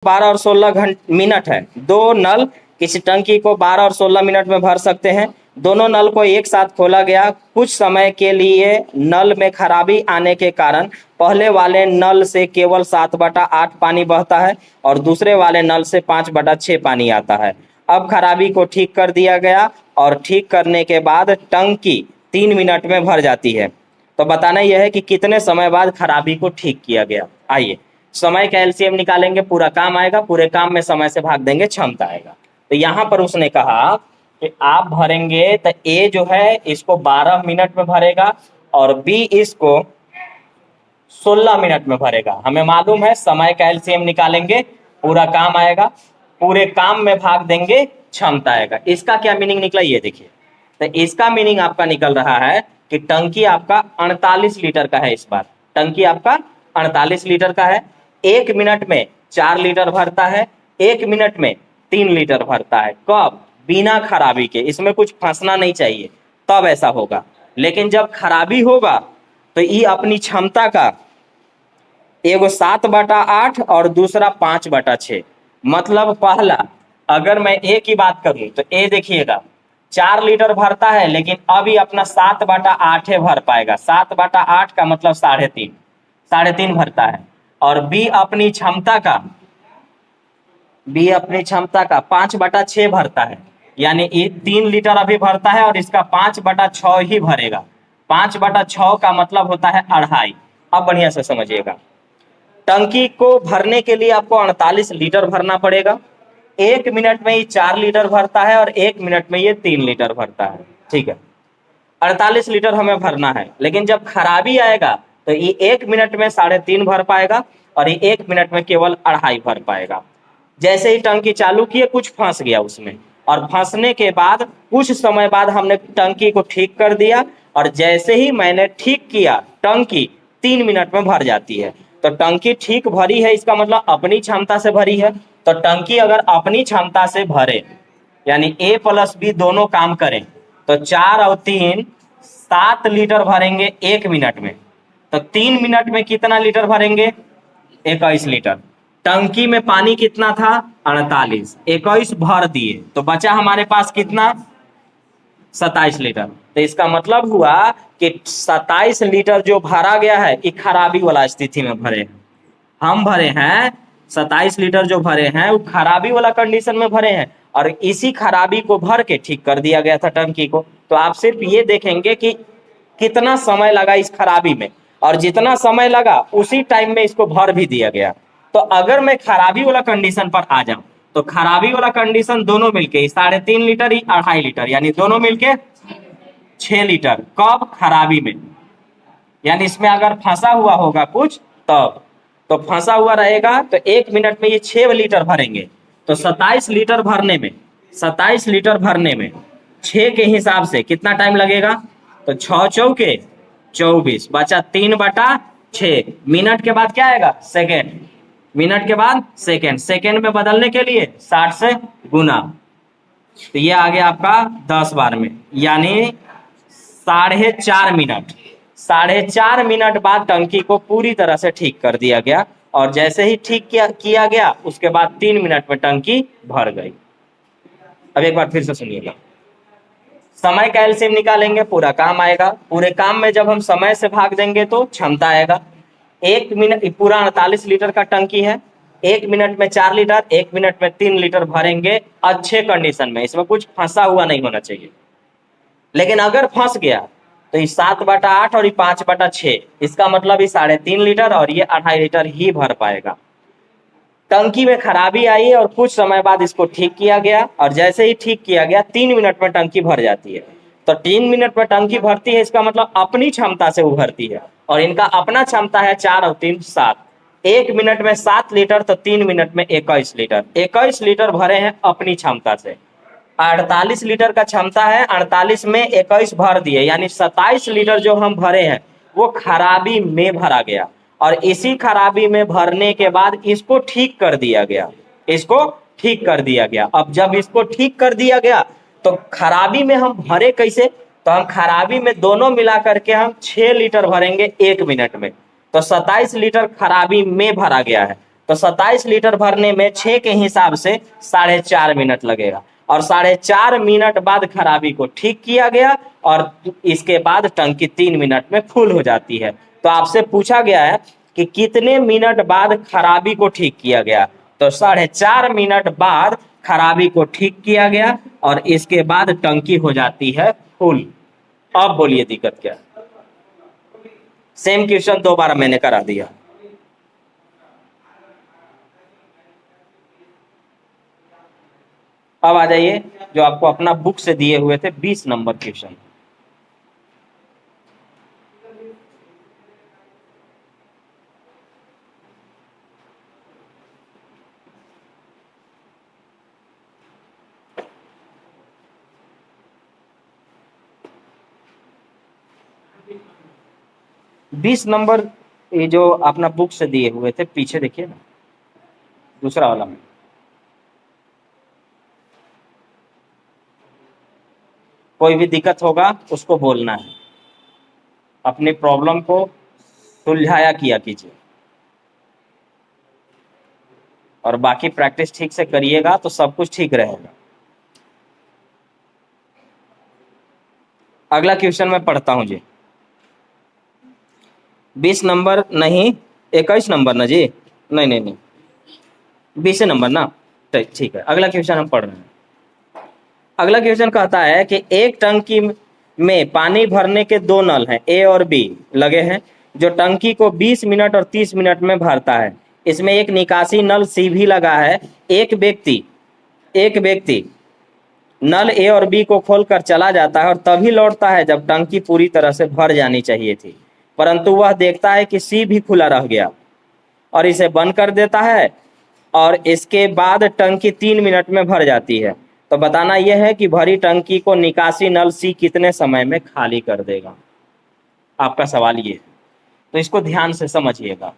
12 और 16 मिनट है। दो नल किसी टंकी को 12 और 16 मिनट में भर सकते हैं। दोनों नल को एक साथ खोला गया। कुछ समय के लिए नल में खराबी आने के कारण पहले वाले नल से केवल 7/8 पानी बहता है और दूसरे वाले नल से 5/6 पानी आता है। अब खराबी को ठीक कर दिया गया और ठीक करने के बाद टंकी 3 मिनट में भर जाती है। तो बताना यह है कि कितने समय बाद खराबी को ठीक किया गया। आइए समय का एलसीएम निकालेंगे, पूरा काम आएगा, पूरे काम में समय से भाग देंगे, क्षमता आएगा। तो यहाँ पर उसने कहा कि आप भरेंगे तो ए जो है इसको 12 मिनट में भरेगा और बी इसको 16 मिनट में भरेगा। हमें मालूम है समय का एलसीएम निकालेंगे, पूरा काम आएगा, पूरे काम में भाग देंगे, क्षमता आएगा। इसका क्या मीनिंग निकला ये देखिए। तो इसका मीनिंग आपका निकल रहा है कि टंकी आपका 48 लीटर का है। इस बार टंकी आपका 48 लीटर का है। 1 मिनट में 4 लीटर भरता है, 1 मिनट में 3 लीटर भरता है। कब? बिना खराबी के। इसमें कुछ फंसना नहीं चाहिए, तब ऐसा होगा। लेकिन जब खराबी होगा तो ये अपनी क्षमता का एगो 7/8 और दूसरा 5/6। मतलब पहला अगर मैं ए की बात करूं तो ए देखिएगा 4 लीटर भरता है, लेकिन अभी अपना 7/8 भर पाएगा। 7/8 का मतलब 3.5 भरता है। और बी अपनी क्षमता का 5/6 भरता है, यानी 3 लीटर अभी भरता है और इसका 5/6 ही भरेगा। 5/6 का मतलब होता है 2.5। अब बढ़िया से समझिएगा, टंकी को भरने के लिए आपको 48 लीटर भरना पड़ेगा। 1 मिनट में ये 4 लीटर भरता है और 1 मिनट में ये 3 लीटर भरता है। ठीक है, 48 लीटर हमें भरना है। लेकिन जब खराबी आएगा तो ये 1 मिनट में 3.5 भर पाएगा और ये 1 मिनट में केवल 2.5 भर पाएगा। जैसे ही टंकी चालू किए कुछ फंस गया उसमें, और फंसने के बाद कुछ समय बाद हमने टंकी को ठीक कर दिया और जैसे ही मैंने ठीक किया टंकी 3 मिनट में भर जाती है। तो टंकी ठीक भरी है, इसका मतलब अपनी क्षमता से भरी है। तो टंकी अगर अपनी क्षमता से भरे यानी ए प्लस बी दोनों काम करें तो 4 और 3 7 लीटर भरेंगे 1 मिनट में। तो 3 मिनट में कितना लीटर भरेंगे? 21 लीटर। टंकी में पानी कितना था? 48। 21 भर दिए तो बचा हमारे पास कितना? 27 लीटर। तो इसका मतलब हुआ कि 27 लीटर जो भरा गया है ये खराबी वाला स्थिति में भरे हैं। हम भरे हैं 27 लीटर जो भरे हैं वो खराबी वाला कंडीशन में भरे हैं और इसी खराबी को भर के ठीक कर दिया गया था टंकी को। तो आप सिर्फ ये देखेंगे कि कितना समय लगा इस खराबी में, और जितना समय लगा उसी टाइम में इसको भर भी दिया गया। तो अगर मैं खराबी वाला कंडीशन पर आ जाऊं तो खराबी वाला कंडीशन दोनों मिलके 3.5 लीटर ही 2.5 लीटर, यानी दोनों मिलके 6 लीटर। कब? खराबी में। यानी इसमें अगर फंसा हुआ होगा कुछ तब, तो फंसा हुआ रहेगा तो 1 मिनट में ये 6 लीटर भरेंगे। तो 27 लीटर भरने में 6 के हिसाब से कितना टाइम लगेगा? तो 6 चौके 24, बचा 3/6। मिनट के बाद क्या आएगा? सेकेंड। मिनट के बाद सेकेंड। सेकेंड में बदलने के लिए 60 से गुना, तो ये आ गया आपका 10 बार में, यानी 4.5 मिनट। 4.5 मिनट बाद टंकी को पूरी तरह से ठीक कर दिया गया और जैसे ही ठीक किया गया उसके बाद 3 मिनट में टंकी भर गई। अब एक बार फिर से सुनिएगा, समय का एलसीएम निकालेंगे, पूरा काम आएगा। पूरे काम में जब हम समय से भाग देंगे तो क्षमता आएगा। 1 मिनट, पूरा 48 लीटर का टंकी है। 1 मिनट में 4 लीटर, 1 मिनट में 3 लीटर भरेंगे अच्छे कंडीशन में। इसमें कुछ फंसा हुआ नहीं होना चाहिए। लेकिन अगर फंस गया तो ये 7/8 और ये 5/6, इसका मतलब ये 3.5 लीटर और ये 2.5 लीटर ही भर पाएगा। टंकी में खराबी आई और कुछ समय बाद इसको ठीक किया गया और जैसे ही ठीक किया गया 3 मिनट में टंकी भर जाती है। तो 3 मिनट में टंकी भरती है, इसका मतलब अपनी क्षमता से उभरती है और इनका अपना क्षमता है 4 और 3 7। 1 मिनट में 7 लीटर तो 3 मिनट में 21 लीटर। 21 लीटर भरे हैं अपनी क्षमता से। 48 लीटर का क्षमता है, 48 में 21 भर दिए, यानी 27 लीटर जो हम भरे हैं वो खराबी में भरा गया और इसी खराबी में भरने के बाद इसको ठीक कर दिया गया। अब जब इसको ठीक कर दिया गया तो खराबी में हम भरे कैसे? तो हम खराबी में दोनों मिला करके हम 6 लीटर भरेंगे 1 मिनट में। तो 27 लीटर खराबी में भरा गया है। तो 27 लीटर भरने में 6 के हिसाब से 4.5 मिनट लगेगा, और 4.5 मिनट बाद खराबी को ठीक किया गया, और इसके बाद टंकी 3 मिनट में फुल हो जाती है। तो आपसे पूछा गया है कि कितने मिनट बाद खराबी को ठीक किया गया, तो 4.5 मिनट बाद खराबी को ठीक किया गया, और इसके बाद टंकी हो जाती है फुल। अब बोलिए दिक्कत क्या है? सेम क्वेश्चन दोबारा मैंने करा दिया। अब आ जाइए जो आपको अपना बुक से दिए हुए थे 20 नंबर क्वेश्चन। बीस नंबर ये जो अपना बुक से दिए हुए थे, पीछे देखिए ना, दूसरा वाला में। कोई भी दिक्कत होगा उसको बोलना है, अपनी प्रॉब्लम को सुलझाया किया कीजिए, और बाकी प्रैक्टिस ठीक से करिएगा तो सब कुछ ठीक रहेगा। अगला क्वेश्चन मैं पढ़ता हूं जी। 20 नंबर नहीं, 21 नंबर ना जी, नहीं नहीं नहीं, 20 नंबर ना, ठीक है। अगला क्वेश्चन हम पढ़ रहे हैं। अगला क्वेश्चन कहता है कि एक टंकी में पानी भरने के 2 नल हैं, ए और बी लगे हैं, जो टंकी को 20 मिनट और 30 मिनट में भरता है। इसमें एक निकासी नल सी भी लगा है। एक व्यक्ति नल ए और बी को खोलकर चला जाता है और तभी लौटता है जब टंकी पूरी तरह से भर जानी चाहिए थी, परंतु वह देखता है कि सी भी खुला रह गया और इसे बंद कर देता है, और इसके बाद टंकी 3 मिनट में भर जाती है। तो बताना यह है कि भरी टंकी को निकासी नल सी कितने समय में खाली कर देगा। आपका सवाल ये है, तो इसको ध्यान से समझिएगा।